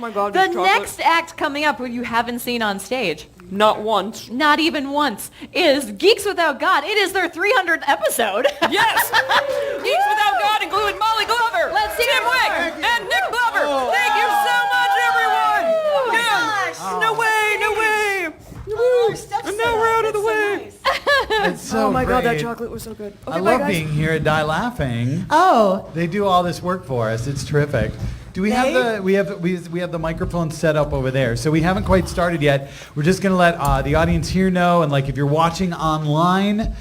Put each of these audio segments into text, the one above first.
my God, The this chocolate. next act coming up, what you haven't seen on stage, Not once. not even once, is Geeks Without God. It is their 300th episode. Yes! Geeks Without God, including Molly Glover, Let's see Tim more. Wick, and Nick Glover. Thank you so much, everyone! Oh my Yeah. gosh. No way, no way! And now we're out of the way. It's so Oh my God, that great. chocolate was so good. Okay, I bye, love guys. being here at Die Laughing. Oh, They do all this work for us. It's terrific. Do we have the we have the microphone set up over there? So we haven't quite started yet. We're just going to let the audience here know, and like if you're watching online,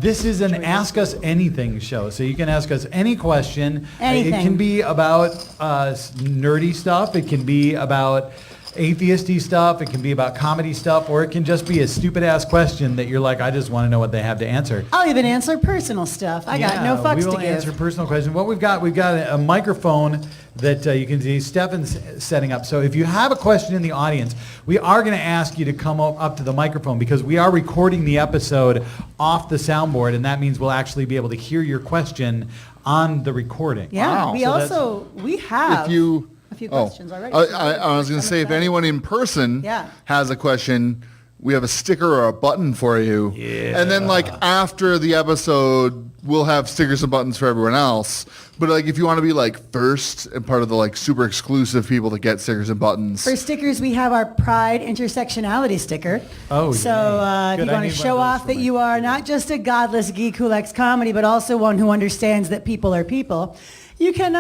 this is an Ask Us Anything show. So you can ask us any question. Anything. It can be about nerdy stuff. It can be about atheisty stuff. It can be about comedy stuff, or it can just be a stupid ass question that you're like, I just want to know what they have to answer. I'll even answer personal stuff. I got no fucks we will to give. answer personal questions. What we've got a microphone that you can see Stefan's setting up. So if you have a question in the audience, we are going to ask you to come up to the microphone because we are recording the episode off the soundboard, and that means we'll actually be able to hear your question on the recording. Yeah, Wow. we So also have If you, a few questions already. I was going to say, if anyone in person Yeah. has a question, we have a sticker or a button for you. Yeah. And then like after the episode, we'll have stickers and buttons for everyone else. But like if you want to be like first and part of the like super exclusive people that get stickers and buttons. For stickers, we have our Pride Intersectionality sticker. Oh, So yay. if Good, you I want need to one show of those off for that my you are not just a godless geek who likes comedy, but also one who understands that people are people, you can,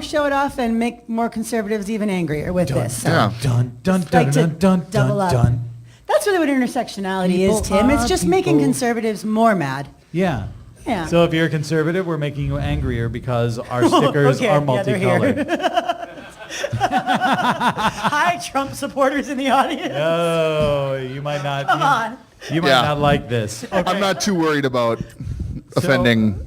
show it off and make more conservatives even angrier with this. So Yeah. Dun dun like dun to dun dun double dun up. dun. That's really what intersectionality People is, Tim. It's are just making people. conservatives more mad. Yeah. Yeah. So if you're a conservative, we're making you angrier because our stickers Okay, are yeah, they're here. multicolored. Hi, Trump supporters in the audience. Oh, you might not. Come on. You might Yeah. not like this. I'm not too worried about offending.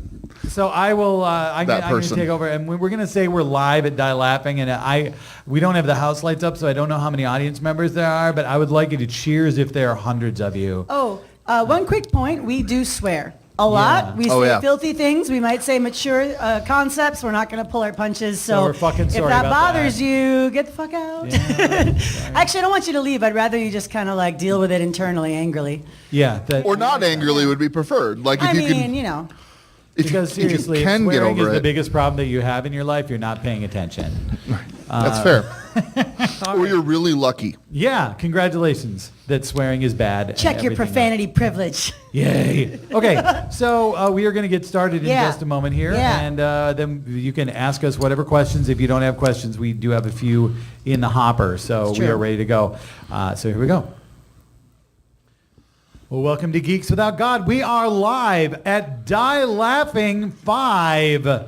So I will. I'm That going to person. take over, and we're going to say we're live at Die Laughing, and we don't have the house lights up, so I don't know how many audience members there are, but I would like you to cheer as if there are hundreds of you. Oh, one quick point. We do swear a lot. Yeah. We Oh, say yeah. filthy things. We might say mature concepts. We're not going to pull our punches. So So, we're fucking if sorry that about bothers that. you, get the fuck out. Yeah. Actually, I don't want you to leave. I'd rather you just kind of like deal with it internally, angrily. Yeah. Or not angrily would be preferred. Like if I you mean, can, you know. Because seriously, if you can get swearing is over the it. biggest problem that you have in your life. You're not paying attention. That's fair. Or you're really lucky. Yeah, congratulations that swearing is bad. and Check your everything profanity privilege. else. Yay. Okay, so we are going to get started in Yeah. just a moment here. Yeah. And then you can ask us whatever questions. If you don't have questions, we do have a few in the hopper. So It's we true. are ready to go. So here we go. Well, welcome to Geeks Without God. We are live at Die Laughing 5.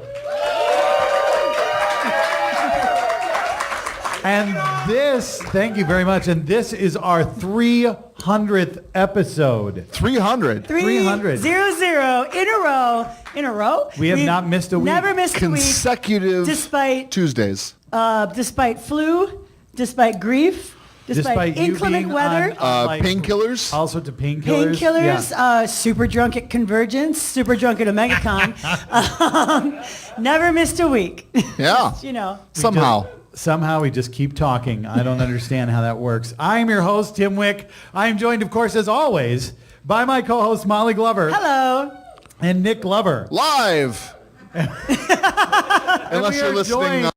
And this, thank you very much, and this is our 300th episode. 300. 300. 300 in a row. In a row? We have not missed a week. Never missed a week. Consecutive Despite Tuesdays. despite flu, despite grief, despite you inclement being weather. on, like, Painkillers. all sorts of painkillers. Painkillers, Yeah. super drunk at Convergence, super drunk at OmegaCon. Never missed a week. Yeah. You know. Somehow. Somehow we just keep talking. I don't understand how that works. I'm your host, Tim Wick. I am joined, of course, as always, by my co-host, Molly Glover. Hello. And Nick Glover. Live. Unless We you're are listening. joined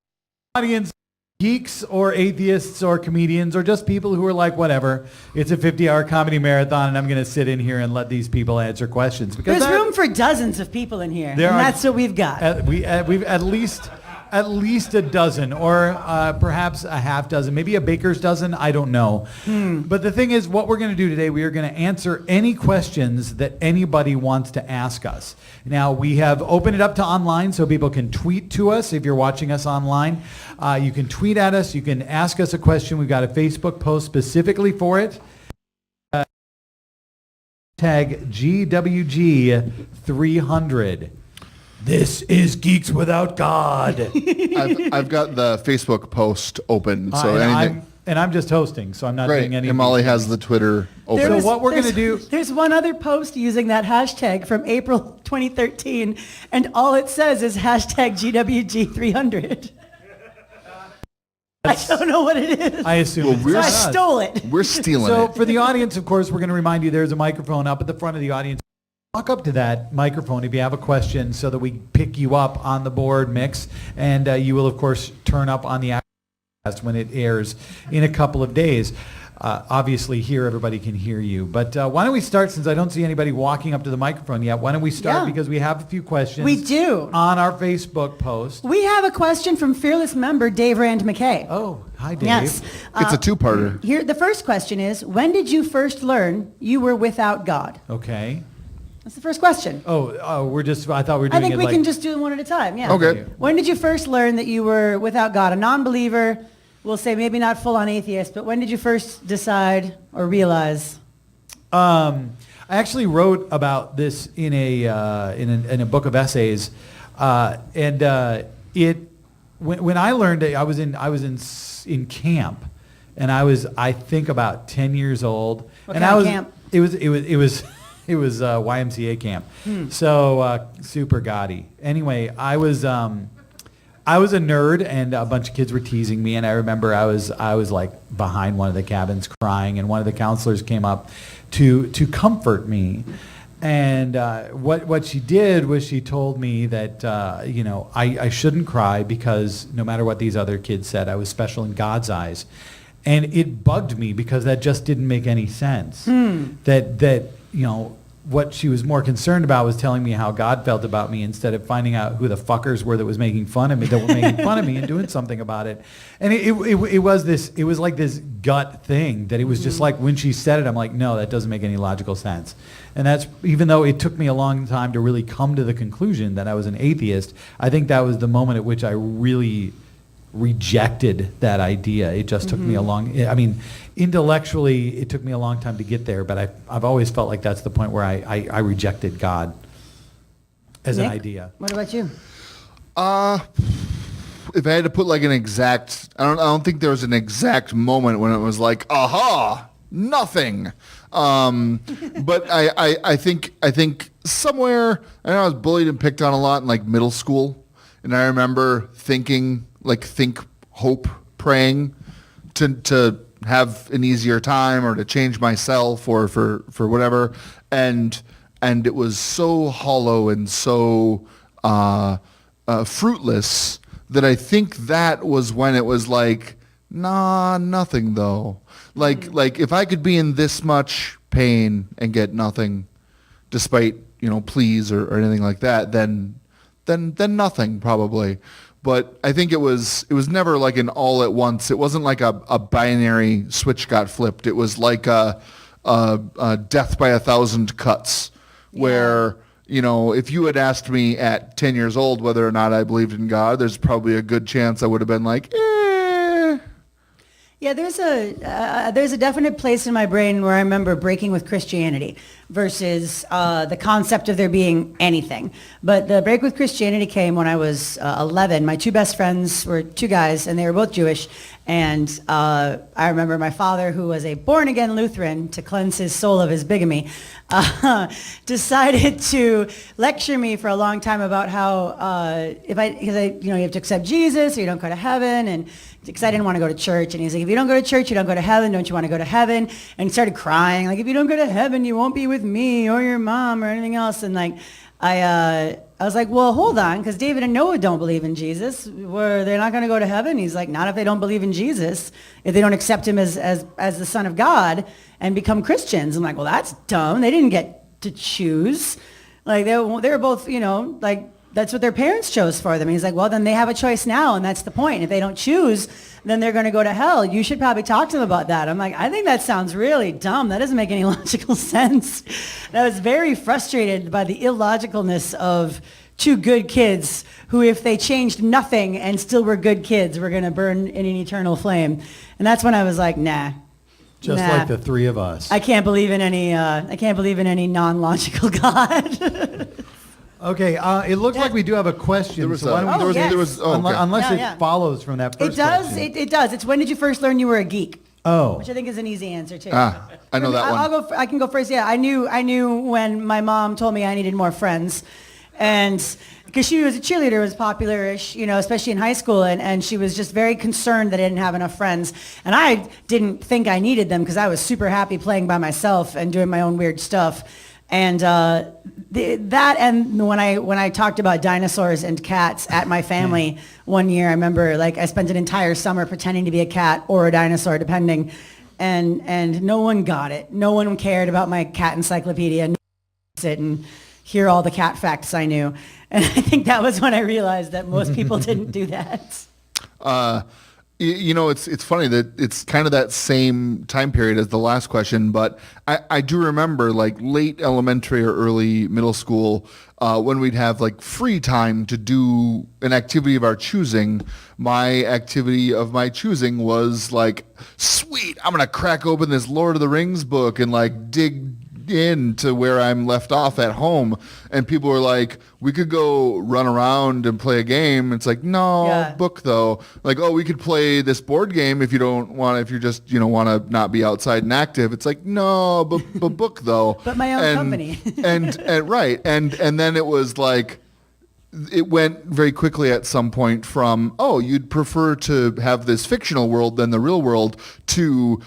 audience geeks or atheists or comedians or just people who are like, whatever, it's a 50-hour comedy marathon and I'm going to sit in here and let these people answer questions. Because There's room for dozens of people in here. And There are- that's what we've got. we've at least a dozen or perhaps a half dozen, maybe a baker's dozen. I don't know. But the thing is, what we're going to do today, we are going to answer any questions that anybody wants to ask us. Now, we have opened it up to online so people can tweet to us if you're watching us online. You can tweet at us. You can ask us a question. We've got a Facebook post specifically for it. Tag GWG300. This is Geeks Without God. I've got the Facebook post open. So anything. I'm just hosting, so I'm not Right. doing any. And Molly has the Twitter open. So what we're going to do... There's one other post using that hashtag from April 2013, and all it says is hashtag GWG300. I don't know what it is. I assume. Well, it's we're So I us. stole it. We're stealing So it. for the audience, of course, we're going to remind you there's a microphone up at the front of the audience. Walk up to that microphone if you have a question so that we pick you up on the board mix. And you will, of course, turn up on the podcast when it airs in a couple of days. Obviously, here everybody can hear you. But why don't we start, since I don't see anybody walking up to the microphone yet, why don't we start Yeah. because we have a few questions. We do. On our Facebook post. We have a question from fearless member Dave Rand McKay. Oh, hi, Dave. Yes. It's a two-parter. Here, the first question is, when did you first learn you were without God? Okay. That's the first question. I thought we were doing I think it we like... can just do them one at a time. Yeah. Okay. When did you first learn that you were without God? A non-believer, we'll say maybe not full-on atheist, but when did you first decide or realize? I actually wrote about this in a book of essays, when I learned it, I was in camp, and I think about 10 years old. What and kind I of was camp? it was YMCA camp, so super gaudy. Anyway, I was a nerd, and a bunch of kids were teasing me, and I remember I was like behind one of the cabins crying, and one of the counselors came up to comfort me. And what she did was she told me that I shouldn't cry because no matter what these other kids said, I was special in God's eyes. And it bugged me because that just didn't make any sense. That what she was more concerned about was telling me how God felt about me instead of finding out who the fuckers were that were making fun of me and doing something about it. And it was like this gut thing that it was just like when she said it, I'm like, no, that doesn't make any logical sense. And that's, even though it took me a long time to really come to the conclusion that I was an atheist, I think that was the moment at which I really rejected that idea. It just took me intellectually, it took me a long time to get there, but I've always felt like that's the point where I rejected God as an Nick, idea. What about you? If I had to put like an exact, I don't think there was an exact moment when it was like, aha, nothing. But I think somewhere, I know I was bullied and picked on a lot in like middle school, and I remember hope praying to have an easier time or to change myself or for whatever, and it was so hollow and so fruitless that I think that was when it was like, nah, nothing though. Like if I could be in this much pain and get nothing, despite pleas or anything like that, then nothing probably. But I think it was never like an all at once. It wasn't like a binary switch got flipped. It was like a death by 1,000 cuts, where if you had asked me at 10 years old whether or not I believed in God, there's probably a good chance I would have been like, eh. Yeah, there's a definite place in my brain where I remember breaking with Christianity versus the concept of there being anything. But the break with Christianity came when I was 11. My two best friends were two guys, and they were both Jewish. And I remember my father, who was a born-again Lutheran, to cleanse his soul of his bigamy, decided to lecture me for a long time about how you have to accept Jesus or you don't go to heaven, and because I didn't want to go to church. And he's like, if you don't go to church, you don't go to heaven. Don't you want to go to heaven? And he started crying, like, if you don't go to heaven, you won't be with me or your mom or anything else. And like, I was like, well, hold on, because David and Noah don't believe in Jesus. They're not going to go to heaven. He's like, not if they don't believe in Jesus, if they don't accept him as the Son of God and become Christians. I'm like, well, that's dumb. They didn't get to choose. Like, they were both, like, that's what their parents chose for them. And he's like, well, then they have a choice now, and that's the point. If they don't choose, then they're going to go to hell. You should probably talk to them about that. I'm like, I think that sounds really dumb. That doesn't make any logical sense. And I was very frustrated by the illogicalness of two good kids who, if they changed nothing and still were good kids, were going to burn in an eternal flame. And that's when I was like, nah. Just like the three of us. I can't believe in any non-logical God. Okay, it looks like we do have a question. Unless it follows from that first question. It does. It's when did you first learn you were a geek? Oh. Which I think is an easy answer too. I know that one. I can go first. Yeah, I knew when my mom told me I needed more friends, And because she was a cheerleader, was popular-ish, especially in high school, and she was just very concerned that I didn't have enough friends. And I didn't think I needed them because I was super happy playing by myself and doing my own weird stuff. And that, and when I talked about dinosaurs and cats at my family one year, I remember I spent an entire summer pretending to be a cat or a dinosaur, depending, and no one got it. No one cared about my cat encyclopedia. No one sit and hear all the cat facts I knew. And I think that was when I realized that most people didn't do that. It's funny that it's kind of that same time period as the last question, but I do remember late elementary or early middle school when we'd have free time to do an activity of our choosing. My activity of my choosing was sweet, I'm going to crack open this Lord of the Rings book and dig into where I'm left off at home, and people were like, we could go run around and play a game. It's no, book though. Oh, we could play this board game if you just want to not be outside and active. It's no, but book though. But my own company. and right, and then it was it went very quickly at some point from, oh, you'd prefer to have this fictional world than the real world, to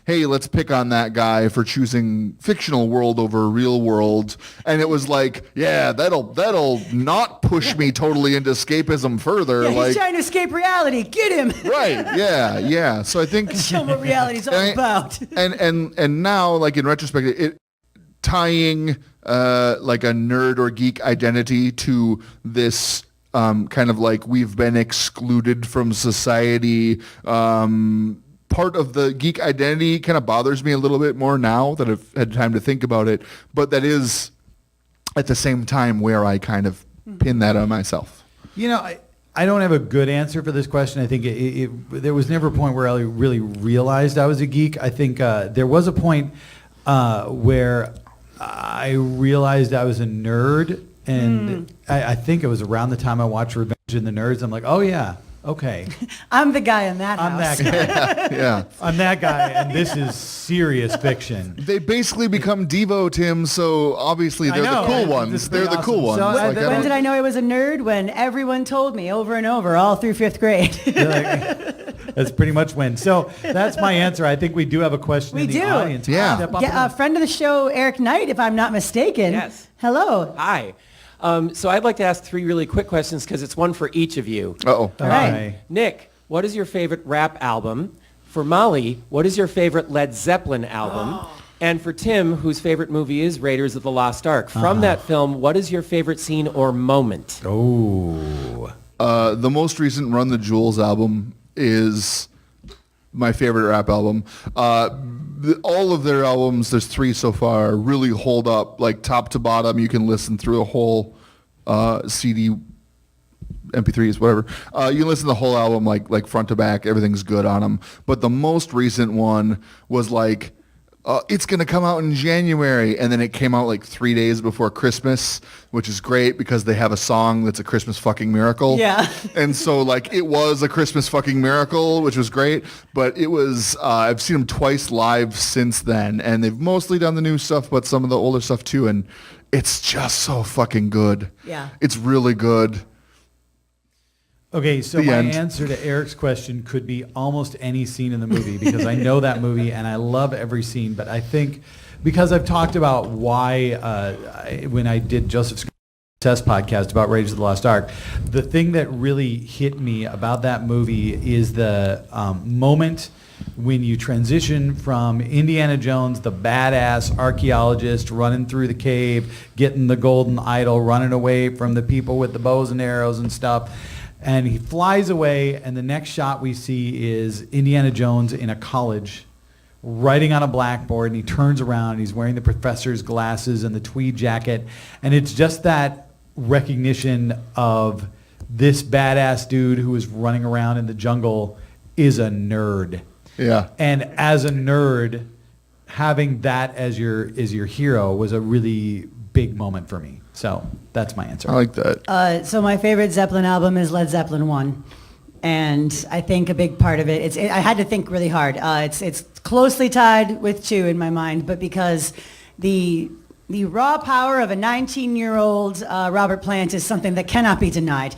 hey, let's pick on that guy for choosing fictional world over real world. And it was yeah, that'll not push me totally into escapism further. Yeah, he's trying to escape reality. Get him. Right. Yeah. So I think let's show him what reality's all about. And now, in retrospect, it tying a nerd or geek identity to this kind of we've been excluded from society part of the geek identity kind of bothers me a little bit more now that I've had time to think about it, but that is at the same time where I kind of pin that on myself. I don't have a good answer for this question. I think there was never a point where I really realized I was a geek. I think there was a point where I realized I was a nerd, and I think it was around the time I watched Revenge of the Nerds. I'm like, oh yeah, okay. I'm the guy in that house. I'm that guy. Yeah. I'm that guy, and this is serious fiction. They basically become Devo, Tim, so obviously they're the cool ones. They're the cool ones. So, when did I know I was a nerd? When everyone told me over and over, all through 5th grade. That's pretty much when. So that's my answer. I think we do have a question in the audience. Yeah. A friend of the show, Eric Knight, if I'm not mistaken. Yes. Hello. Hi. So I'd like to ask 3 really quick questions because it's one for each of you. Uh-oh. All right. Nick, what is your favorite rap album? For Molly, what is your favorite Led Zeppelin album? And for Tim, whose favorite movie is Raiders of the Lost Ark. From that film, what is your favorite scene or moment? Oh. The most recent Run the Jewels album is my favorite rap album. All of their albums, there's 3 so far, really hold up, top to bottom. You can listen through a whole CD, MP3s, whatever. You can listen to the whole album, like front to back. Everything's good on them. But the most recent one was it's going to come out in January, and then it came out 3 days before Christmas, which is great because they have a song that's a Christmas fucking miracle. Yeah. And so it was a Christmas fucking miracle, which was great, but it was, I've seen them twice live since then, and they've mostly done the new stuff, but some of the older stuff too, and it's just so fucking good. Yeah. It's really good. Okay, so my answer to Eric's question could be almost any scene in the movie because I know that movie and I love every scene. But I think because I've talked about why when I did Joseph's Test podcast about Raiders of the Lost Ark, the thing that really hit me about that movie is the moment when you transition from Indiana Jones, the badass archaeologist running through the cave, getting the golden idol, running away from the people with the bows and arrows and stuff. And he flies away, and the next shot we see is Indiana Jones in a college writing on a blackboard, and he turns around, and he's wearing the professor's glasses and the tweed jacket, and it's just that recognition of this badass dude who is running around in the jungle is a nerd. Yeah. And as a nerd, having that as your hero was a really big moment for me. So that's my answer. I like that. So my favorite Zeppelin album is Led Zeppelin 1. And I think a big part of it, I had to think really hard. It's closely tied with 2 in my mind, but because the the raw power of a 19-year-old Robert Plant is something that cannot be denied.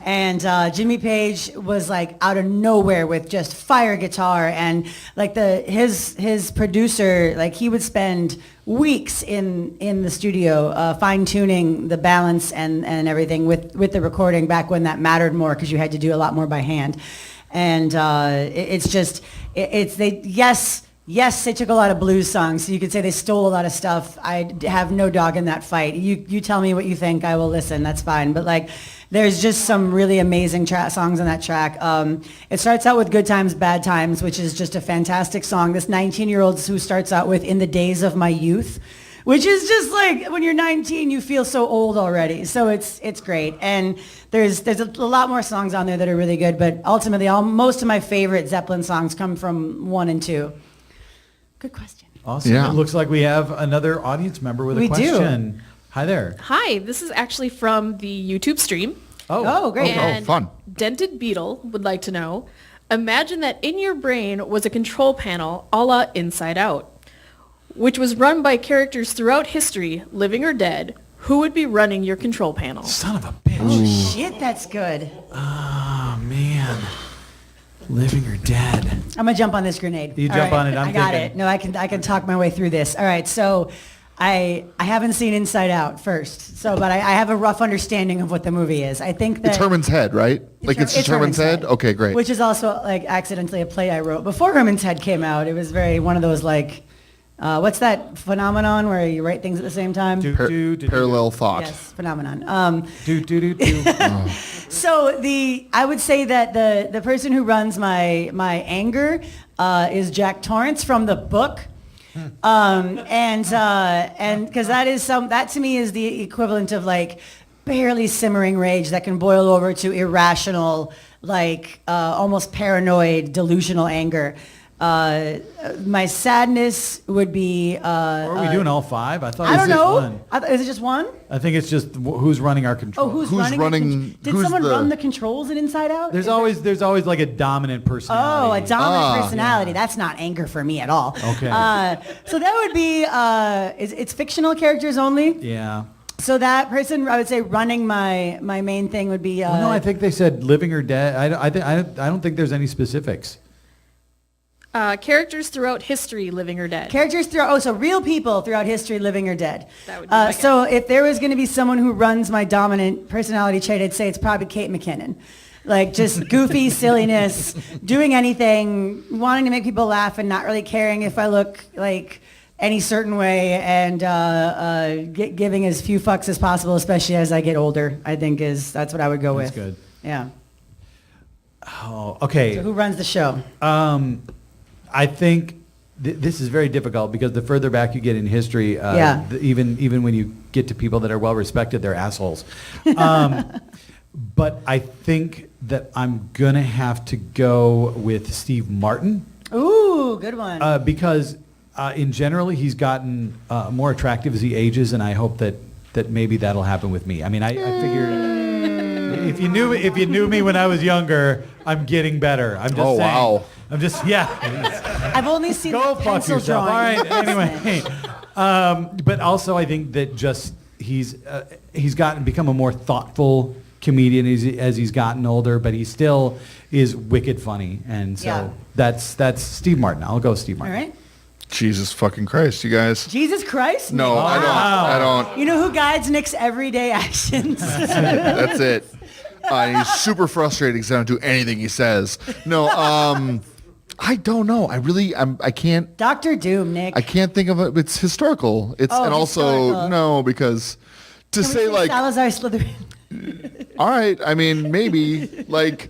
And Jimmy Page was like out of nowhere with just fire guitar, and like his producer, like he would spend weeks in the studio fine tuning the balance and everything with the recording back when that mattered more because you had to do a lot more by hand. And Yes, they took a lot of blues songs, so you could say they stole a lot of stuff. I have no dog in that fight. You tell me what you think, I will listen. That's fine. But like, there's just some really amazing songs on that track. It starts out with Good Times, Bad Times, which is just a fantastic song. This 19-year-old who starts out with In the Days of My Youth, which is just like, when you're 19, you feel so old already. So it's great. And there's a lot more songs on there that are really good, but ultimately most of my favorite Zeppelin songs come from 1 and 2. Good question. Awesome. Yeah. It looks like we have another audience member with a question. Hi there. Hi, this is actually from the YouTube stream. Oh, great. And fun. Dented Beetle would like to know, imagine that in your brain was a control panel a la Inside Out, which was run by characters throughout history, living or dead. Who would be running your control panel? Son of a bitch. Oh, shit, that's good. Oh, man. Living or dead. I'm gonna jump on this grenade. You All jump right. on it, I'm I got thinking. it. No, I can talk my way through this. All right, so I haven't seen Inside Out first, but I have a rough understanding of what the movie is. I think that It's Herman's Head, right? Like it's just Herman's Head? Okay, great. Which is also like accidentally a play I wrote before Herman's Head came out. It was very one of those like, what's that phenomenon where you write things at the same time? Parallel thought. Yes, phenomenon. Do. So I would say that the person who runs my anger is Jack Torrance from the book. And because that to me is the equivalent of like barely simmering rage that can boil over to irrational, like almost paranoid, delusional anger. My sadness would be. Or are we doing all 5? I thought I it don't was just know. one. Is it just one? I think it's just who's running our control. Oh, who's Who's running- Did who's someone the- run the controls in Inside Out? There's always like a dominant Oh, personality. a dominant personality. That's not anger for me at all. Okay. So that would be, it's fictional characters only. Yeah. So that person, I would say, running my main thing would be. Well, no, I think they said living or dead. I don't think there's any specifics. Characters throughout history, living or dead. Characters so real people throughout history, living or dead. That would be my so if there was going to be someone who runs my dominant personality trait, I'd say it's probably Kate McKinnon. Like just goofy silliness, doing anything, wanting to make people laugh and not really caring if I look like any certain way, and giving as few fucks as possible, especially as I get older, I think that's what I would go with. That's good. Yeah. Oh, okay. So who runs the show? I think this is very difficult because the further back you get in history, even when you get to people that are well respected, they're assholes. But I think that I'm gonna have to go with Steve Martin. Ooh, good one. Because in general he's gotten more attractive as he ages, and I hope that maybe that'll happen with me. I mean, I figure if you knew me when I was younger, I'm getting better. I'm just saying. Wow. I'm just I've only seen Go the fuck pencil yourself. drawing. All right. Anyway, but also I think that just he's become a more thoughtful comedian as he's gotten older, but he still is wicked funny, and so that's Steve Martin. I'll go Steve All Martin. right. Jesus fucking Christ, you guys. Jesus Christ? No, Nick. I don't. You know who guides Nick's everyday actions? That's it. He's super frustrated because I don't do anything he says. No, I don't know. I can't. Dr. Doom, Nick. I can't think of it. It's historical. It's Oh, and also historical. no, because to Can we say like, Salazar Slytherin. all right, I mean maybe like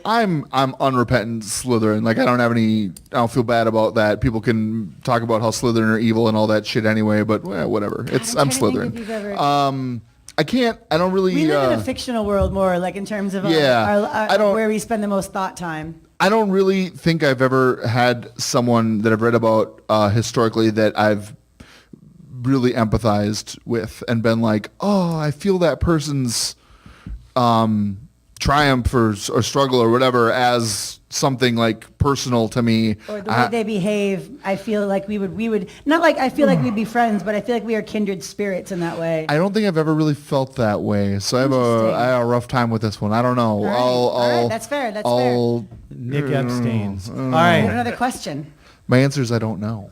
I'm unrepentant Slytherin. Like I don't feel bad about that. People can talk about how Slytherin are evil and all that shit anyway, but whatever. I'm trying to think if Slytherin. you've ever- I don't really. We live in a fictional world more, like in terms of I don't- where we spend the most thought time. I don't really think I've ever had someone that I've read about historically that I've really empathized with and been like, oh, I feel that person's triumph or struggle or whatever as something like personal to me. Or the way they behave, I feel like we would not like I feel like we'd be friends, but I feel like we are kindred spirits in that way. I don't think I've ever really felt that way, so I have a rough time with this one. I don't know. All right, that's fair. That's fair. Nick abstains. All We have right. another question. My answer is I don't know.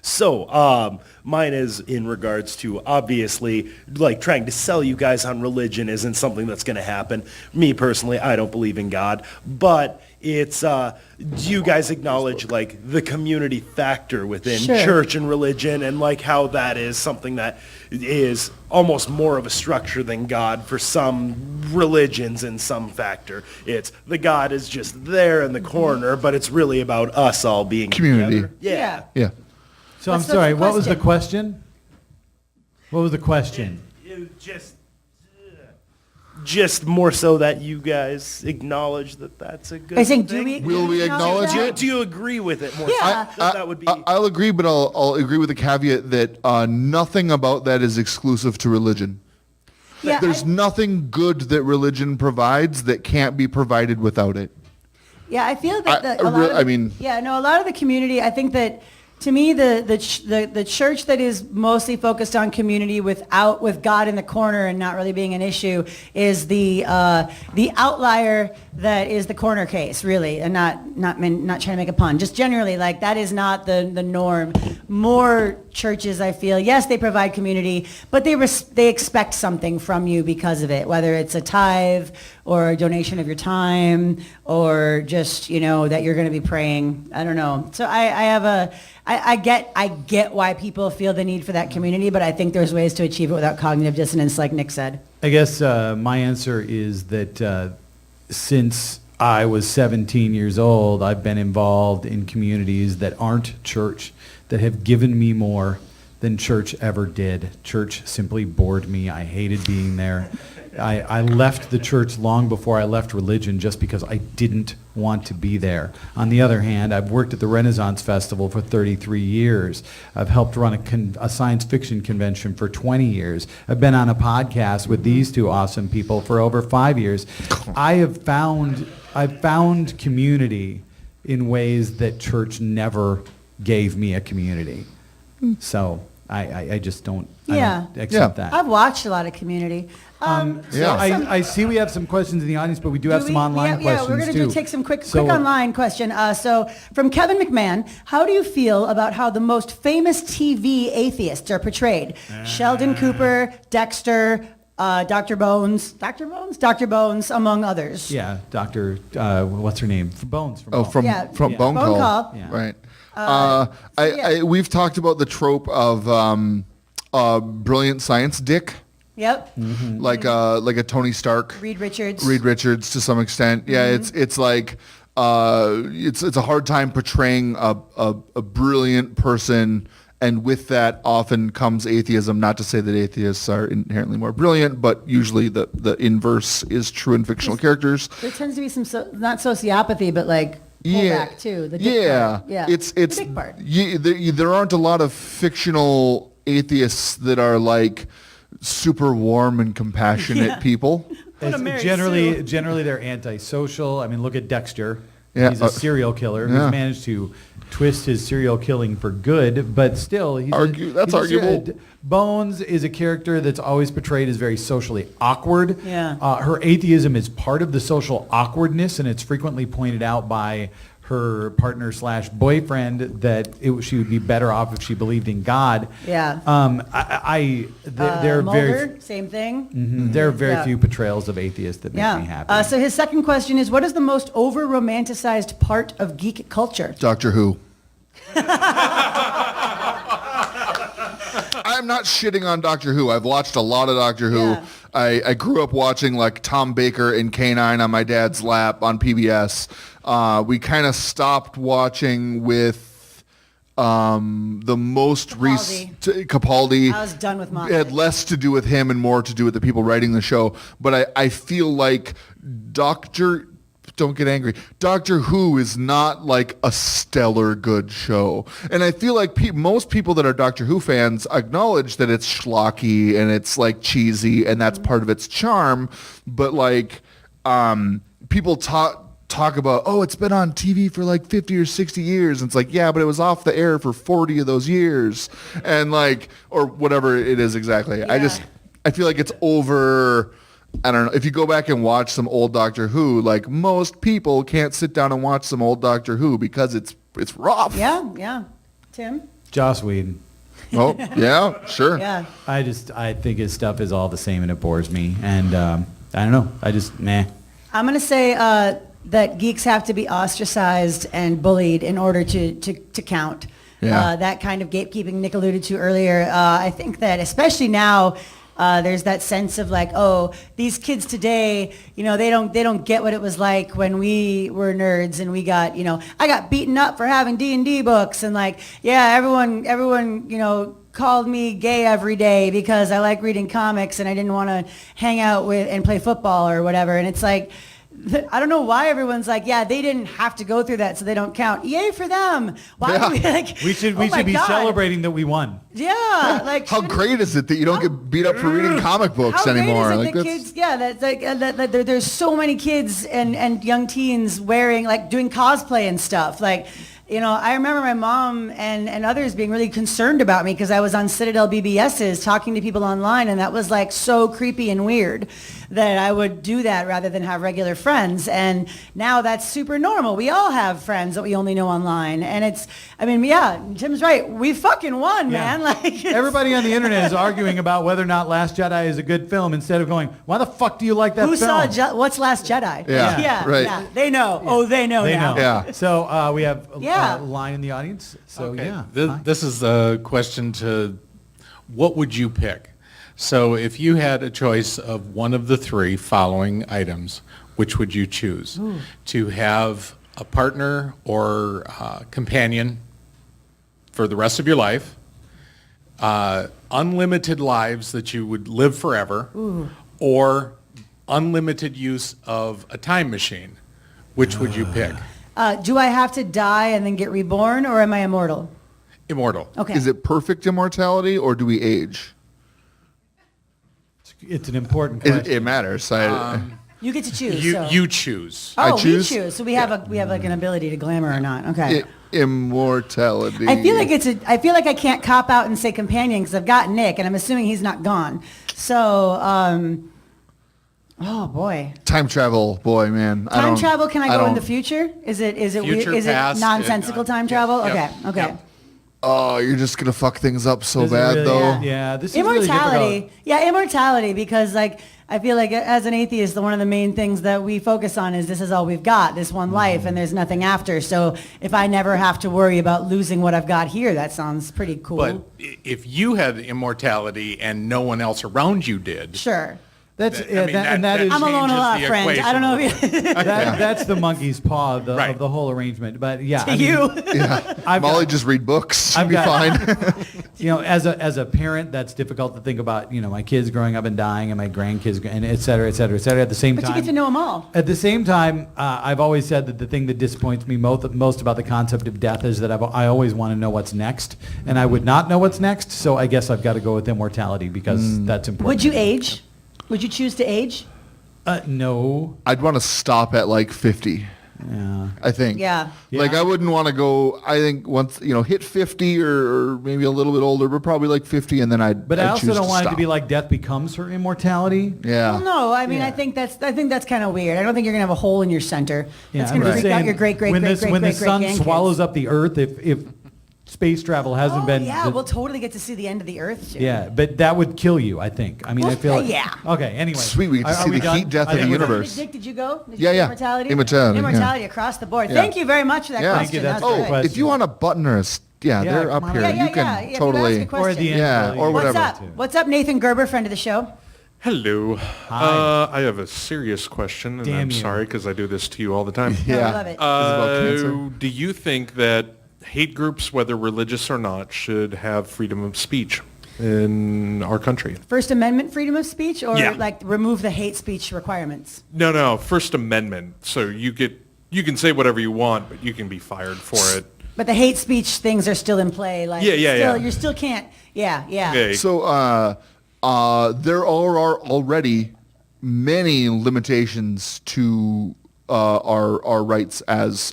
So, mine is in regards to, obviously, like trying to sell you guys on religion isn't something that's going to happen. Me personally, I don't believe in God, but it's, do you guys acknowledge like the community factor within Sure. church and religion, and like how that is something that is almost more of a structure than God for some religions in some factor. It's the God is just there in the corner, but it's really about us all being Community. together. Yeah. Yeah. So I'm What's the sorry, what was the question? question? What was the question? It just more so that you guys acknowledge that that's a good I think thing. Will we acknowledge Do you, it? do you agree with it more? Yeah. So that would be. I'll agree, but I'll agree with the caveat that nothing about that is exclusive to religion. Yeah, There's nothing good that religion provides that can't be provided without it. Yeah, I feel that I a lot re- of I mean- a lot of the community. I think that to me, the church that is mostly focused on community with God in the corner and not really being an issue is the outlier that is the corner case, really, and not trying to make a pun. Just generally, like that is not the norm. More churches, I feel, yes, they provide community, but they expect something from you because of it, whether it's a tithe or a donation of your time or just that you're going to be praying. I don't know. So I get why people feel the need for that community, but I think there's ways to achieve it without cognitive dissonance, like Nick said. I guess my answer is that since I was 17 years old, I've been involved in communities that aren't church, that have given me more than church ever did. Church simply bored me. I hated being there. I left the church long before I left religion just because I didn't want to be there. On the other hand, I've worked at the Renaissance Festival for 33 years. I've helped run a science fiction convention for 20 years. I've been on a podcast with these two awesome people for over 5 years. I've found community in ways that church never gave me a community. So I just don't, I don't accept that. I've watched a lot of community. I see we have some questions in the audience, but we do have some online questions we're going too. to take some quick online question. So from Kevin McMahon, how do you feel about how the most famous TV atheists are portrayed? Sheldon Cooper, Dexter, Dr. Bones, among others. Yeah, Dr. What's her name? Bones. From Bones. From Bone Call. Yeah. Right. We've talked about the trope of brilliant science dick. Yep. Mm-hmm. Like a Tony Stark. Reed Richards to some extent. Yeah, it's like it's a hard time portraying a brilliant person, and with that often comes atheism. Not to say that atheists are inherently more brilliant, but usually the inverse is true in fictional characters. There tends to be some not sociopathy, but like pullback too. The dick part. Yeah. It's the dick part. There aren't a lot of fictional atheists that are like super warm and compassionate people. Generally, they're antisocial. I mean, look at Dexter. Yeah, He's a serial killer who's managed to twist his serial killing for good, but still, that's arguable. Bones is a character that's always portrayed as very socially awkward. Yeah. Her atheism is part of the social awkwardness, and it's frequently pointed out by her partner / boyfriend that she would be better off if she believed in God. Yeah. There are Mulder, same thing. there are very few portrayals of atheists that make me happy. So his second question is, what is the most over-romanticized part of geek culture? Doctor Who. I'm not shitting on Doctor Who. I've watched a lot of Doctor Who. Yeah. I grew up watching like Tom Baker and K9 on my dad's lap on PBS. We kind of stopped watching with the most recent Capaldi. I was done with mine. It had less to do with him and more to do with the people writing the show. But I feel like don't get angry. Doctor Who is not like a stellar good show. And I feel like most people that are Doctor Who fans acknowledge that it's schlocky and it's like cheesy and that's part of its charm. But like people talk talk about, oh, it's been on TV for like 50 or 60 years. And it's like, yeah, but it was off the air for 40 of those years. And like, or whatever it is exactly. Yeah. I feel like it's over. I don't know. If you go back and watch some old Doctor Who, like most people can't sit down and watch some old Doctor Who because it's rough. Yeah. Tim? Joss Whedon. Oh, yeah, sure. Yeah. I think his stuff is all the same and it bores me. And I don't know. I just, meh. I'm going to say that geeks have to be ostracized and bullied in order to count. Yeah. That kind of gatekeeping Nick alluded to earlier. I think that especially now, there's that sense of like, oh, these kids today, they don't get what it was like when we were nerds and we got, I got beaten up for having D&D books and like, yeah, everyone, called me gay every day because I like reading comics and I didn't want to hang out with and play football or whatever. And it's like, I don't know why everyone's like, yeah, they didn't have to go through that, so they don't count. Yay for them! Why Yeah. do we like? We should oh my be God. celebrating that we won. Yeah, like How great is it that you don't get beat up for reading comic books how anymore? great is it Like that that's, kids? Yeah, that's like that there's so many kids and young teens wearing like doing cosplay and stuff. Like, I remember my mom and others being really concerned about me because I was on Citadel BBSs talking to people online, and that was like so creepy and weird that I would do that rather than have regular friends. And now that's super normal. We all have friends that we only know online, and Tim's right. We fucking won, Yeah. man. Like Everybody on the internet is arguing about whether or not Last Jedi is a good film instead of going, why the fuck do you like that Who film? saw what's Last Jedi? Yeah, right. Yeah, they know. Oh, they know They now. know. Yeah. So we have Yeah. a line in the audience. So Okay. yeah. This is a question to what would you pick? So if you had a choice of one of the three following items, which would you choose? To have a partner or companion for the rest of your life, unlimited lives that you would live forever, or unlimited use of a time machine. Which would you pick? Do I have to die and then get reborn, or am I immortal? Immortal. Okay. is it perfect immortality or do we age? It's an important question. It matters. You get to choose. You so. you choose. I Oh, choose? we choose. So we have like an ability to glamour or not. Okay. Immortality. I feel like I can't cop out and say companion because I've got Nick, and I'm assuming he's not gone. So, oh boy. Time travel, boy, man. Time travel? Can I go in don't- the future? Is it Future, weird? Is it past, nonsensical time travel? yeah, Okay. yeah. Oh, you're just gonna fuck things up so Does it bad, really- though. Yeah, this is really Immortality. difficult. Yeah, immortality, because like I feel like as an atheist, one of the main things that we focus on is this is all we've got, this one life, and there's nothing after. So if I never have to worry about losing what I've got here, that sounds pretty cool. But if you had immortality and no one else around you did, Sure. That's I mean, that is I'm alone a changes lot, the friends. equation I don't know a if little you... that's the monkey's paw of Right. the whole arrangement. But yeah, to you. Molly, just read books. You'll I've be got- fine. as a parent, that's difficult to think about. My kids growing up and dying, and my grandkids, and et cetera, et cetera, et cetera. At the same But time, you get to know them all. At the same time, I've always said that the thing that disappoints me most about the concept of death is that I always want to know what's next, and I would not know what's next. So I guess I've got to go with immortality because that's important. Would you age? Would you choose to age? No. I'd want to stop at like 50. Yeah. I think. Yeah. Like Yeah. I wouldn't want to go. I think once hit 50 or maybe a little bit older, but probably like 50, and then I'd. But I also choose don't want it to stop. be like death becomes her immortality. Yeah. Well, no, I mean, Yeah. I think that's kind of weird. I don't think you're gonna have a hole in your center. That's I'm gonna just freak out saying, your great when the sun grandkids. swallows up the earth, if space travel hasn't Oh been. yeah, we'll totally get to see the end of the Earth. Too. Yeah, but that would kill you, I think. I mean, Well, I feel like. yeah. Okay, anyway. Sweet, we get to see we the done? heat death I of the think we're done. universe. Dick, did you go? Did Yeah, you do yeah. Immortality. Immortality, yeah. Immortality across the board. Yeah. Thank you very much for that Yeah. question. Thank you, That that's was a good. good question. If you want a button or Yeah, they're come up on. here. Yeah, yeah, You can yeah. If you totally. ask a Or at the end. Yeah, well, or you- whatever. What's up? What's up, Nathan Gerber, friend of the show? Hello. Hi. I have a serious question, and Damn I'm you. sorry because I do this to you all the time. No, Yeah. I love it. Is it about cancer? Do you think that hate groups, whether religious or not, should have freedom of speech in our country? First Amendment freedom of speech, or Yeah. like remove the hate speech requirements? No, First Amendment. So you can say whatever you want, but you can be fired for it. But the hate speech things are still in play. Like, Yeah, yeah, still, yeah. You still can't. Yeah, yeah. Okay. So there are already many limitations to our rights as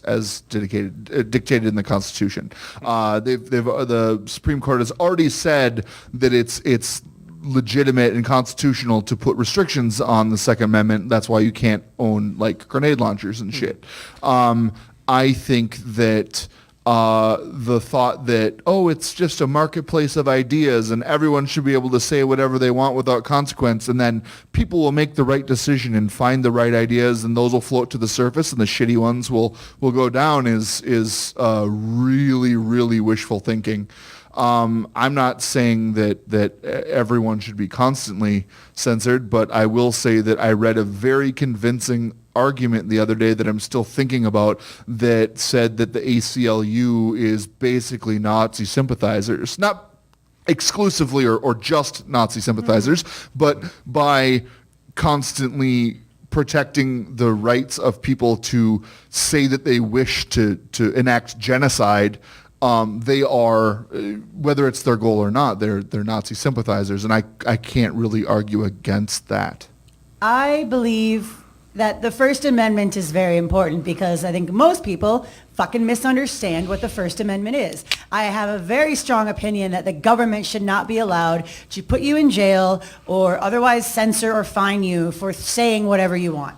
dictated in the Constitution. The Supreme Court has already said that it's legitimate and constitutional to put restrictions on the Second Amendment. That's why you can't own like grenade launchers and shit. I think that the thought that, it's just a marketplace of ideas and everyone should be able to say whatever they want without consequence, and then people will make the right decision and find the right ideas, and those will float to the surface and the shitty ones will go down is really, really wishful thinking. I'm not saying that everyone should be constantly censored, but I will say that I read a very convincing argument the other day that I'm still thinking about that said that the ACLU is basically Nazi sympathizers. Not exclusively or just Nazi sympathizers, but by constantly protecting the rights of people to say that they wish to enact genocide, they are, whether it's their goal or not, they're Nazi sympathizers, and I can't really argue against that. I believe that the First Amendment is very important because I think most people fucking misunderstand what the First Amendment is. I have a very strong opinion that the government should not be allowed to put you in jail or otherwise censor or fine you for saying whatever you want.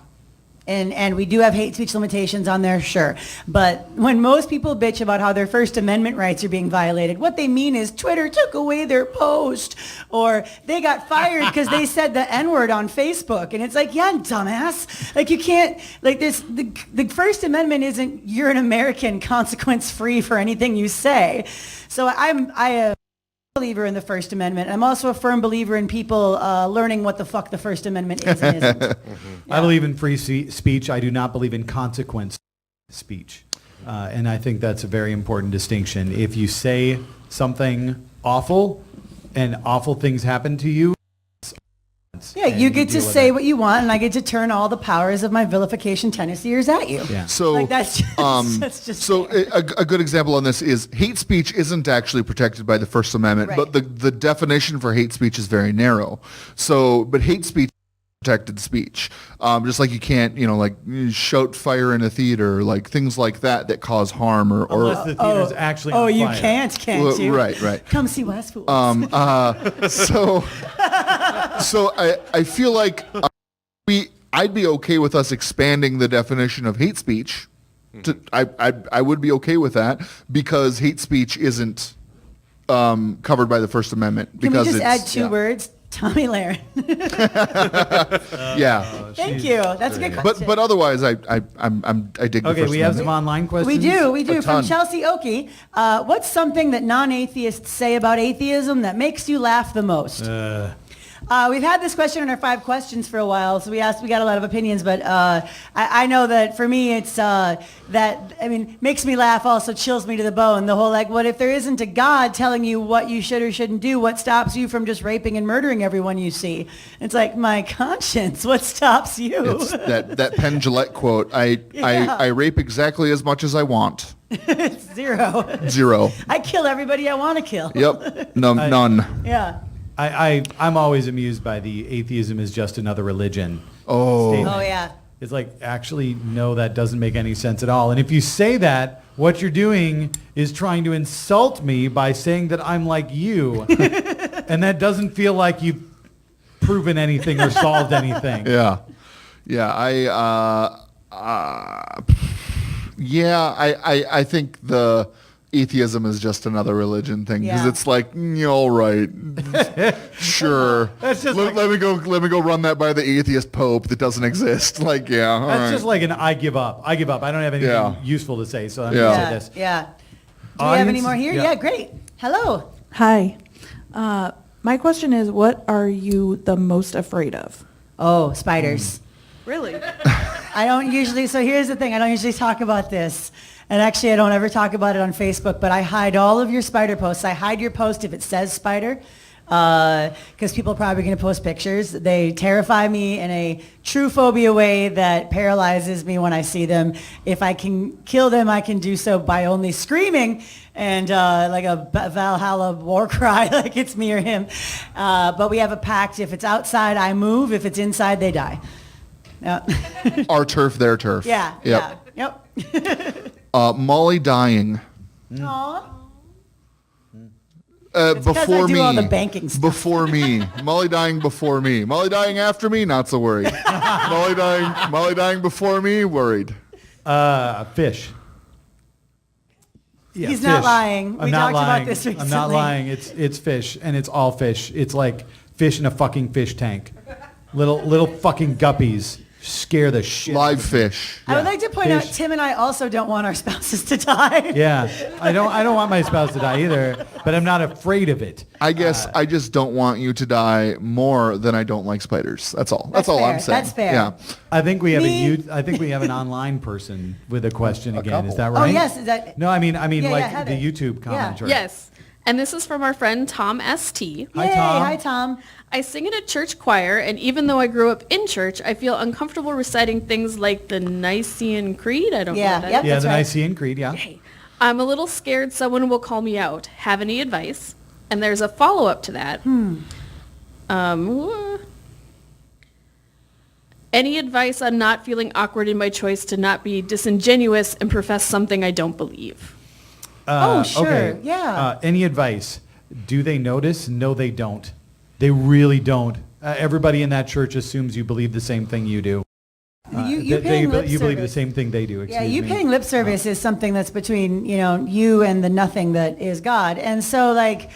And we do have hate speech limitations on there, sure. But when most people bitch about how their First Amendment rights are being violated, what they mean is Twitter took away their post, or they got fired because they said the N-word on Facebook. And it's like, yeah, dumbass. Like, you can't, like, this, the First Amendment isn't you're an American, consequence-free for anything you say. So I am believer in the First Amendment. I'm also a firm believer in people learning what the fuck the First Amendment is and isn't. Yeah. I believe in free speech. I do not believe in consequence speech. And I think that's a very important distinction. If you say something awful and awful things happen to you, yeah, you get to say what you want, and I get to turn all the powers of my vilification tendencies at you. Yeah. So, like, that's just so fair. a good example on this is hate speech isn't actually protected by the First Amendment, Right. but the definition for hate speech is very narrow. So, but hate speech is protected speech. Just like you can't, like shout fire in a theater, like things like that cause harm or unless the theater's actually on you fire. can't you? Right. Come see West Fools. So I feel like I'd be okay with us expanding the definition of hate speech. I would be okay with that because hate speech isn't covered by the First Amendment. Can we Because just add two words? Tommy Laren. Yeah. Thank you. That's a good question. But otherwise, I dig the Okay, First we have Amendment. some online questions. We do. A From ton. Chelsea Oakey, what's something that non-atheists say about atheism that makes you laugh the most? We've had this question in our 5 questions for a while, so we got a lot of opinions, but I know that for me it's makes me laugh, also chills me to the bone. The whole what if there isn't a God telling you what you should or shouldn't do? What stops you from just raping and murdering everyone you see? It's like, my conscience, what stops you? It's that Penn Jillette quote. I rape exactly as much as I want. Zero. I kill everybody I want to kill. Yep. None. Yeah. I'm always amused by the atheism is just another religion. Oh. Oh, yeah. It's like, actually, no, that doesn't make any sense at all. And if you say that, what you're doing is trying to insult me by saying that I'm like you. And that doesn't feel like you've proven anything or solved anything. Yeah. I think the atheism is just another religion thing because Yeah. it's like, all right, sure. That's just let me go run that by the atheist pope that doesn't exist. Like, yeah, all That's right. just like an I give up. I don't have anything Yeah. useful to say, so I'm Yeah. going to say this. Yeah. Do we have any Audience? more here? Yeah. Yeah, great. Hello. Hi. My question is, what are you the most afraid of? Oh, spiders. Really? I don't usually, so here's the thing, I don't usually talk about this. And actually, I don't ever talk about it on Facebook, but I hide all of your spider posts. I hide your post if it says spider, because people are probably going to post pictures. They terrify me in a true phobia way that paralyzes me when I see them. If I can kill them, I can do so by only screaming and like a Valhalla war cry, like it's me or him. But we have a pact. If it's outside, I move. If it's inside, they die. Yeah. Our turf, their turf. Yeah. Yep. Yeah. Yep. Molly dying. Aw. Before I do me. all the banking stuff. Before me. Molly dying before me. Molly dying after me, not so worried. Molly dying before me, worried. Fish. Yeah, He's not fish. lying. I'm We not talked about lying. this I'm not recently. lying. It's fish, and it's all fish. It's like fish in a fucking fish tank. Little fucking guppies scare the shit. Live fish. I would like to point out, Fish. Tim and I also don't want our spouses to die. Yeah, I don't want my spouse to die either, but I'm not afraid of it. I guess I just don't want you to die more than I don't like spiders. That's all. That's all fair. I'm saying. That's fair. Yeah. I think we have Me? I think we have an online person with a question again. Is that Oh, right? yes. Is that, No, I mean Yeah, like Heather. the YouTube commenter. Yes. And this is from our friend Tom ST. Hi, Yay, Tom. Hi, Tom. I sing in a church choir, and even though I grew up in church, I feel uncomfortable reciting things like the Nicene Creed. I don't know Yeah, what that yep. is. Yeah, That's the right. Nicene Creed. Yeah. I'm a little scared someone will call me out. Have any advice? And there's a follow-up to that. Any advice on not feeling awkward in my choice to not be disingenuous and profess something I don't believe? Oh, sure. Okay. Yeah. Any advice? Do they notice? No, they don't. They really don't. Everybody in that church assumes you believe the same thing you do. you paying lip you believe the service. same thing they do. Yeah, Excuse you me. paying lip service is something that's between, you and the nothing that is God. And so like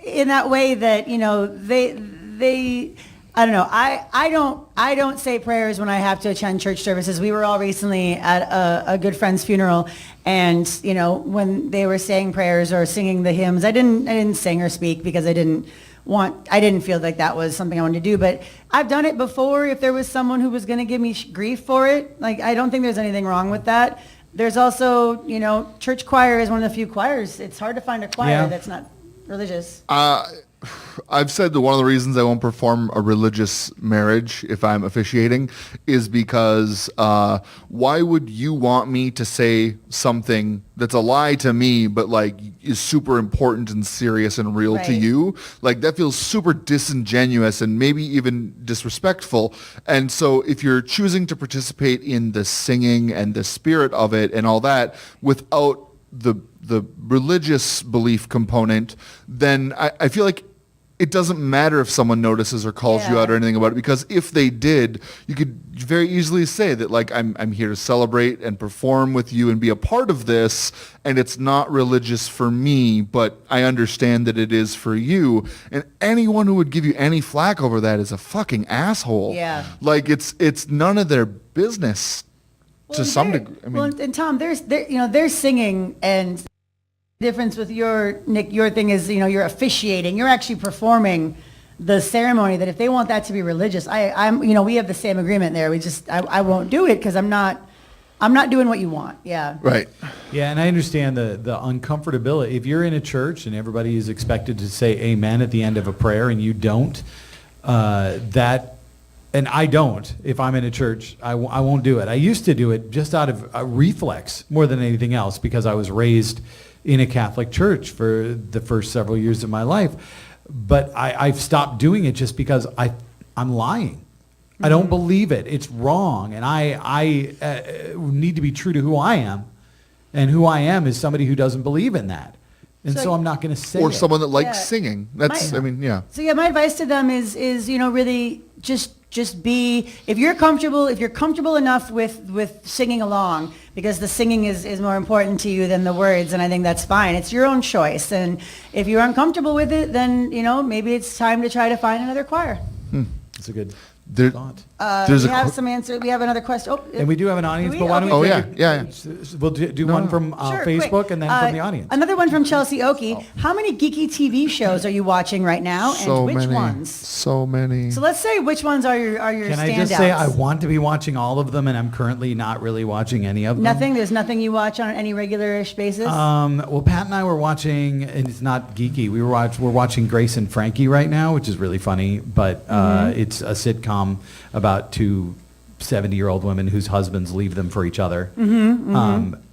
in that way that, they I don't know. I don't say prayers when I have to attend church services. We were all recently at a good friend's funeral, and when they were saying prayers or singing the hymns, I didn't sing or speak because I didn't feel like that was something I wanted to do. But I've done it before. If there was someone who was going to give me grief for it, like I don't think there's anything wrong with that. There's also, church choir is one of the few choirs. It's hard to find a choir that's not religious. I've said that one of the reasons I won't perform a religious marriage if I'm officiating is because why would you want me to say something that's a lie to me but like is super important and serious and real to Right. you? Like that feels super disingenuous and maybe even disrespectful. And so if you're choosing to participate in the singing and the spirit of it and all that without the religious belief component, then I feel like it doesn't matter if someone notices or calls you Yeah. out or anything about it, because if they did, you could very easily say that like I'm here to celebrate and perform with you and be a part of this, and it's not religious for me, but I understand that it is for you. And anyone who would give you any flack over that is a fucking asshole. Yeah. Like it's none of their business to some degree. I mean, and Tom, there's singing, and the difference with Nick, your thing is, you're officiating. You're actually performing the ceremony. That if they want that to be religious, we have the same agreement there. I won't do it because I'm not doing what you want. Yeah. right. Yeah, and I understand the uncomfortability. If you're in a church and everybody is expected to say amen at the end of a prayer and you don't, and I don't, if I'm in a church, I won't do it. I used to do it just out of a reflex more than anything else because I was raised in a Catholic church for the first several years of my life. But I've stopped doing it just because I'm lying. I don't believe it. It's wrong. And I need to be true to who I am. And who I am is somebody who doesn't believe in that. And so I'm not going to say Or it. someone that likes Yeah. singing. That's, I mean, yeah. So yeah, my advice to them is really just be, if you're comfortable enough with singing along, because the singing is more important to you than the words, and I think that's fine. It's your own choice. And if you're uncomfortable with it, then, maybe it's time to try to find another choir. It's a good There- thought. There's We a have qu- some answer. We have another question. Oh, And we do have an audience, we? but why don't we Oh, take yeah, We'll do one from Sure, Facebook quick. and then from the audience. Another one from Chelsea Oakey. How many geeky TV shows are you watching right now, so and which many, ones? So many. So let's say which ones are your Can standouts. I just say I want to be watching all of them, and I'm currently not really watching any of them. Nothing. There's nothing you watch on any regular-ish basis. Well, Pat and I were watching, and it's not geeky. We're watching Grace and Frankie right now, which is really funny. But it's a sitcom about two 70-year-old women whose husbands leave them for each other.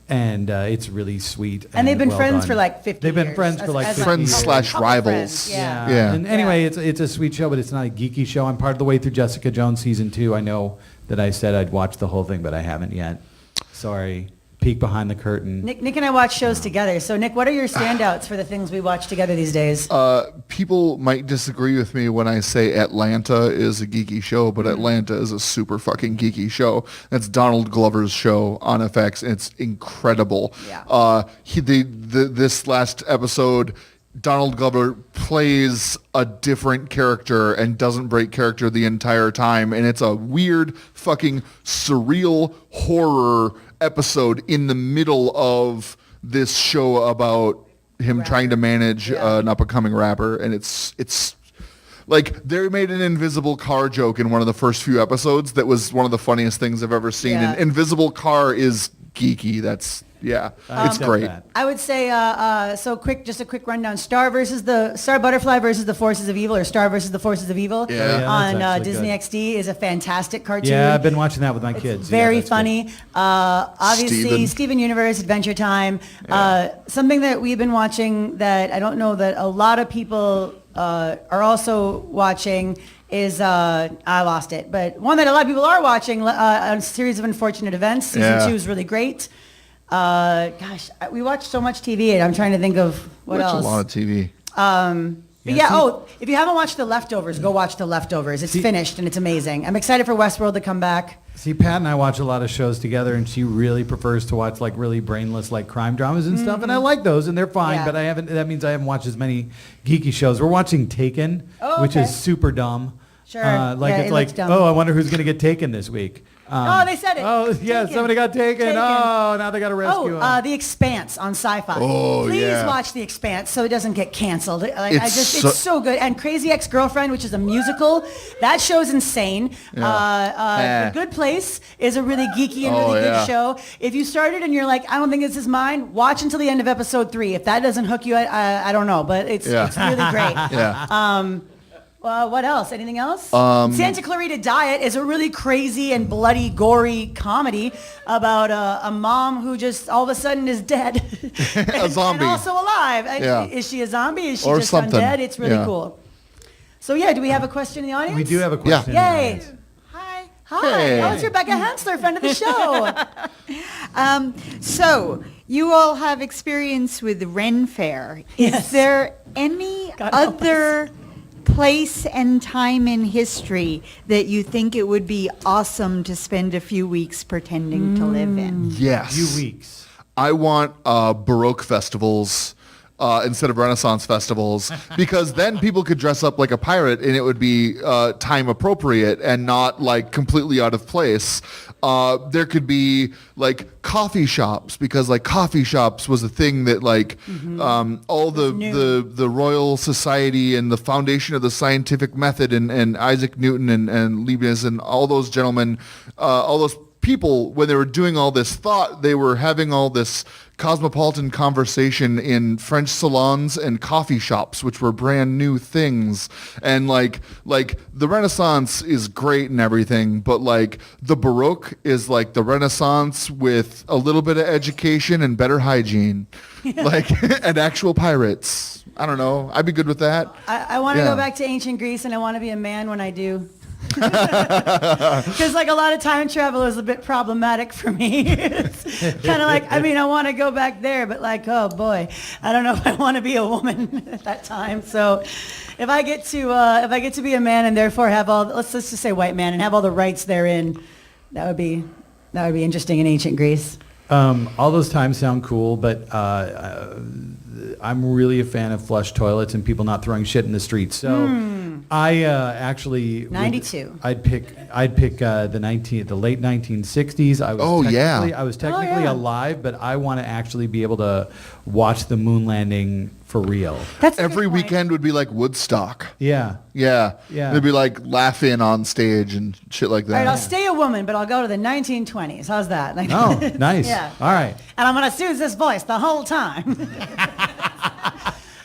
And it's really sweet. And they've been well friends done. for like 50 They've been years. friends for like As 50 Friends years. slash couple rivals. friends, yeah. Yeah. Yeah. And anyway, it's a sweet show, but it's not a geeky show. I'm part of the way through Jessica Jones season 2. I know that I said I'd watch the whole thing, but I haven't yet. Sorry. Peek behind the curtain. Nick and I watch shows together. So Nick, what are your standouts for the things we watch together these days? People might disagree with me when I say Atlanta is a geeky show, but Atlanta is a super fucking geeky show. That's Donald Glover's show on FX, and it's incredible. Yeah. This last episode, Donald Glover plays a different character and doesn't break character the entire time, and it's a weird, fucking surreal horror episode in the middle of this show about him trying to manage an up-and-coming rapper, and it's like they made an invisible car joke in one of the first few episodes that was one of the funniest things I've ever seen. Yeah. And invisible car is geeky. It's great. That. I would say, just a quick rundown. Star Butterfly versus the Forces of Evil, or Star versus the Forces of Evil Yeah. Yeah, on that's actually Disney good. XD is a fantastic cartoon. Yeah, I've been watching that with my kids. Very Yeah, that's funny. good. Obviously, Steven Universe, Adventure Time. Something that we've been watching that I don't know that a lot of people are also watching is, I lost it, but one that a lot of people are watching, a series of Unfortunate Events. Season 2 is really great. We watch so much TV, and I'm trying to think of what Watch else. a lot of TV. If you haven't watched The Leftovers, go watch The Leftovers. It's finished, and it's amazing. I'm excited for Westworld to come back. See, Pat and I watch a lot of shows together, and she really prefers to watch like really brainless like crime dramas and stuff, and I like those, and they're fine. Yeah. But that means I haven't watched as many geeky shows. We're watching Taken, which okay. is super dumb. Sure. It's looks like, dumb. I wonder who's going to get taken this week. They said it. Oh, yeah, Taken. somebody got taken. Taken. Oh, now they got to rescue him. The Expanse on Sci-Fi. Oh, Please yeah. watch The Expanse so it doesn't get canceled. It's It's so good. And Crazy Ex-Girlfriend, which is a musical, that show's insane. The Good Place is a really geeky and really good show. If you started and you're like, I don't think this is mine, watch until the end of episode 3. If that doesn't hook you, I don't know, but it's really great. Yeah. What else? Anything else? Santa Clarita Diet is a really crazy and bloody, gory comedy about a mom who just all of a sudden is dead. A zombie. And also alive. Yeah. Is she a zombie? Is she Or just something. undead? It's really Yeah. cool. So do we have a question in the audience? We do have a question. Yay. Hi. Hi. Hey. Oh, it's Rebecca Hensler, friend of the show. So you all have experience with Ren Fair. Yes. Is there any God help other place and time in history that you think it would be awesome to spend a few weeks pretending to live in? Yes. Few weeks. I want Baroque festivals instead of Renaissance festivals, because then people could dress up like a pirate and it would be time appropriate and not like completely out of place. There could be like coffee shops, because like coffee shops was a thing that like all the Royal Society and the foundation of the scientific method and Isaac Newton and Leibniz and all those gentlemen, all those people, when they were doing all this thought, they were having all this cosmopolitan conversation in French salons and coffee shops, which were brand new things. And like the Renaissance is great and everything, but like the Baroque is like the Renaissance with a little bit of education and better hygiene, like and actual pirates. I don't know. I'd be good with that. I want to Yeah. go back to ancient Greece, and I want to be a man when I do. Because like a lot of time travel is a bit problematic for me. It's kind of like, I want to go back there, but like, oh boy, I don't know if I want to be a woman at that time. So if I get to be a man and therefore have let's just say white man and have all the rights therein, that would be interesting in ancient Greece. All those times sound cool, but I'm really a fan of flush toilets and people not throwing shit in the streets. So I actually 92. I'd pick the late 1960s. I was technically alive, but I want to actually be able to watch the moon landing for real. That's a good Every point. weekend would be like Woodstock. Yeah. Yeah. Yeah. They'd be like laughing on stage and shit like All right, that. I'll stay a woman, but I'll go to the 1920s. How's that? Like, Oh, nice. Yeah. All right. And I'm going to use this voice the whole time.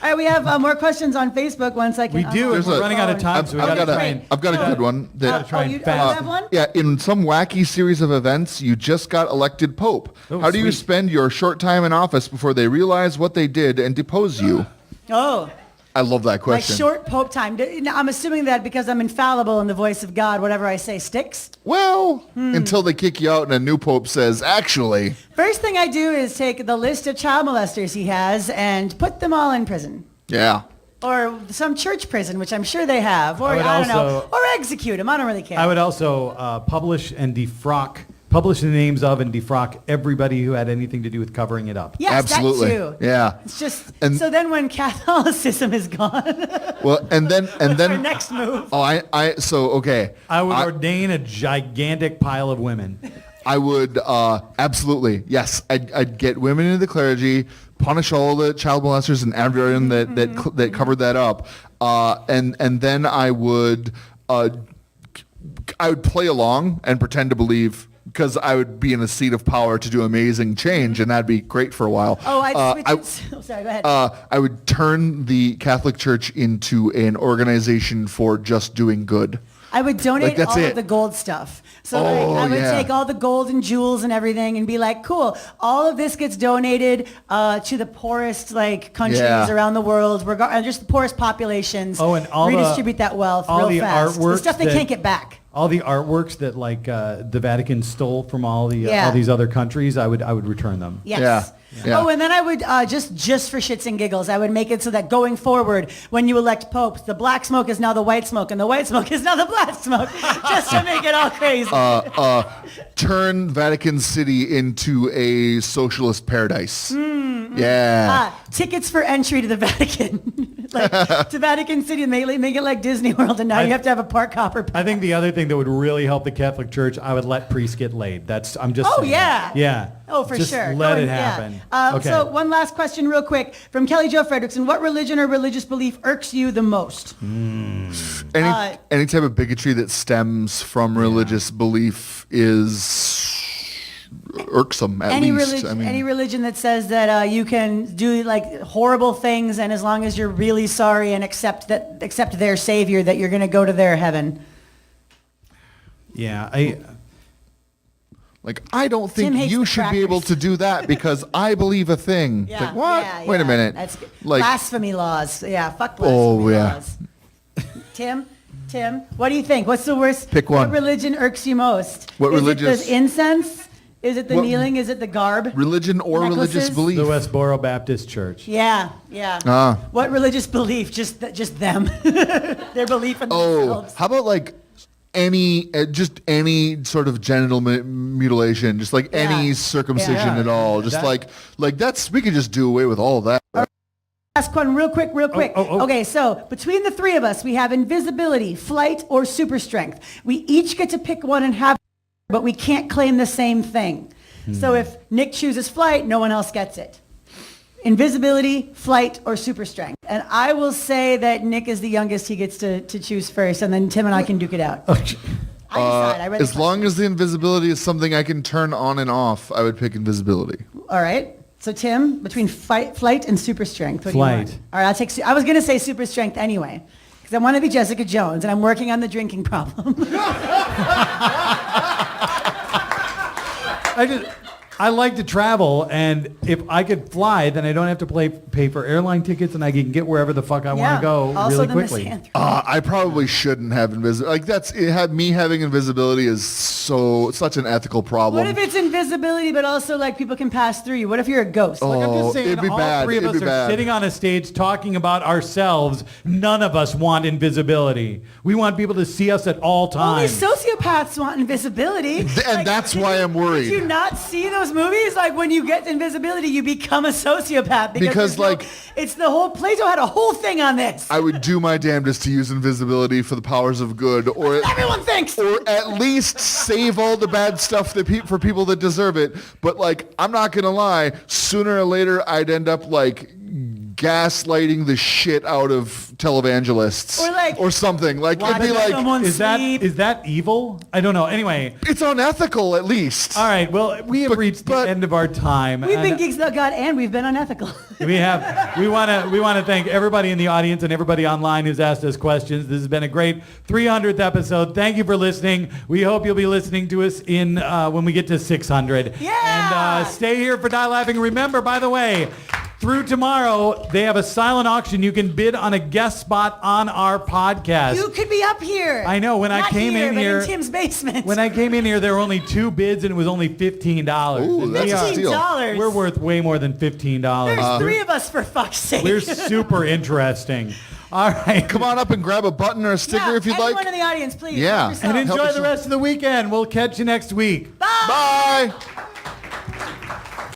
All right, we have more questions on Facebook. 1 second. We do, and There's we're a- running out of time, I've, so we I've got to got try a, and... I've got a good one. That, try and you fast. have one? yeah, in some wacky series of events, you just got elected pope. Oh, How do you sweet. spend your short time in office before they realize what they did and depose you? Oh, I love that Like question. short Pope time. I'm assuming that because I'm infallible in the voice of God, whatever I say sticks. Well, until they kick you out and a new pope says, actually. First thing I do is take the list of child molesters he has and put them all in prison. Yeah. Or some church prison, which I'm sure they have. Or I would I don't know. also- Or execute them. I don't really care. I would also publish the names of and defrock everybody who had anything to do with covering it up. Yes, Absolutely. that too. Yeah. It's just And- so then when Catholicism is gone, Well, and then our next move. oh, okay. I would ordain a gigantic pile of women. I would absolutely, yes. I'd get women into the clergy, punish all the child molesters and everyone that covered that up, and then I would play along and pretend to believe, because I would be in a seat of power to do amazing change, and that'd be great for a while. Oh, sorry, go ahead. I would turn the Catholic Church into an organization for just doing good. I would donate that's all it. of the gold stuff. So Oh, I would yeah. take all the gold and jewels and everything and be like, cool, all of this gets donated to the poorest countries Yeah. around the world, just the poorest populations. Oh, and all the- redistribute that wealth all real the fast. The artworks stuff they that- can't get back. All the artworks that the Vatican stole from all Yeah. these other countries, I would return them. Yes. Yeah. Yeah. Oh, and then I would, just for shits and giggles, I would make it so that going forward, when you elect popes, the black smoke is now the white smoke, and the white smoke is now the black smoke, just to make it all crazy. Turn Vatican City into a socialist paradise. Yeah. Tickets for entry to the Vatican. To Vatican City, and make it like Disney World, and now you have to have a park hopper. I think the other thing that would really help the Catholic Church, I would let priests get laid. I'm just Oh, saying. yeah. Yeah. Oh, for Just sure. let it Yeah. happen. Okay. So one last question real quick from Kelly Jo Fredrickson. What religion or religious belief irks you the most? Any type of bigotry that stems from religious belief is irksome, at Any least. religion, any religion that says that you can do horrible things, and as long as you're really sorry and accept their savior, that you're going to go to their heaven. Yeah, I don't Tim think hates you the should be able crackers. to do that because I believe a thing. It's like, what? yeah, Wait a yeah. minute. That's good. Like, Blasphemy laws. Yeah, fuck blasphemy Oh, yeah. laws. Tim, what do you think? What's the worst? Pick one. What religion irks you most? What Is religious- it the incense? Is it the What- kneeling? Is it the garb? religion or religious Necklaces? belief. the Westboro Baptist Church. Yeah. Ah. What religious belief? Just them. Their belief in Oh, themselves. how about just any sort of genital mutilation, just any circumcision Yeah. at all, just That- we could just do away with all of that. Last one, real quick. oh. Okay, so between the three of us, we have invisibility, flight, or super strength. We each get to pick one and have, but we can't claim the same thing. So if Nick chooses flight, no one else gets it. Invisibility, flight, or super strength. And I will say that Nick is the youngest. He gets to choose first, and then Tim and I can duke it out. I decide. I read the As long as the invisibility is something I can turn on and off, I would pick invisibility. All right. So Tim, between flight and super strength, what do you Flight. want? All right, I'll take. I was going to say super strength anyway, because I want to be Jessica Jones, and I'm working on the drinking problem. I like to travel, and if I could fly, then I don't have to pay for airline tickets, and I can get wherever the fuck I want to go Also really the quickly. misanthrope. I probably shouldn't have invisibility. Me having invisibility is such an ethical problem. What if it's invisibility, but also people can pass through you? What if you're a ghost? Like I'm Oh, just saying, it'd be all bad. three of It'd us be are bad. sitting on a stage talking about ourselves. None of us want invisibility. We want people to see us at all Only times. sociopaths want invisibility. And that's why I'm worried. Did you not see those movies? When you get invisibility, you become a sociopath. Because, it's the whole, Plato had a whole thing on this. I would do my damnedest to use invisibility for the powers of good, or Everyone thinks. or at least save all the bad stuff for people that deserve it. But I'm not gonna lie, sooner or later I'd end up gaslighting the shit out of televangelists Or something. It'd be someone Is that evil? I don't know. Anyway, it's unethical at least. all right. Well, we have reached the end of our time. We've been and Geeks Without God, and we've been unethical. we want to thank everybody in the audience and everybody online who's asked us questions. This has been a great 300th episode. Thank you for listening. We hope you'll be listening to us in when we get to 600. Yeah. And stay here for Die Laughing. Remember, by the way, through tomorrow, they have a silent auction. You can bid on a guest spot on our podcast. You could be up here. I know. When I Not came in but here, in Tim's basement. when I came in here, there were only 2 bids, and it was only $15. Ooh, And that's we a are- steal. $15. We're worth way more than $15. There's 3 of us, for fuck's sake. We're super interesting. All right. Come on up and grab a button or a sticker Yeah, if you'd like. anyone in the audience, please. Yeah. help yourself. And Help enjoy us- the rest of the weekend. We'll catch you next week. Bye.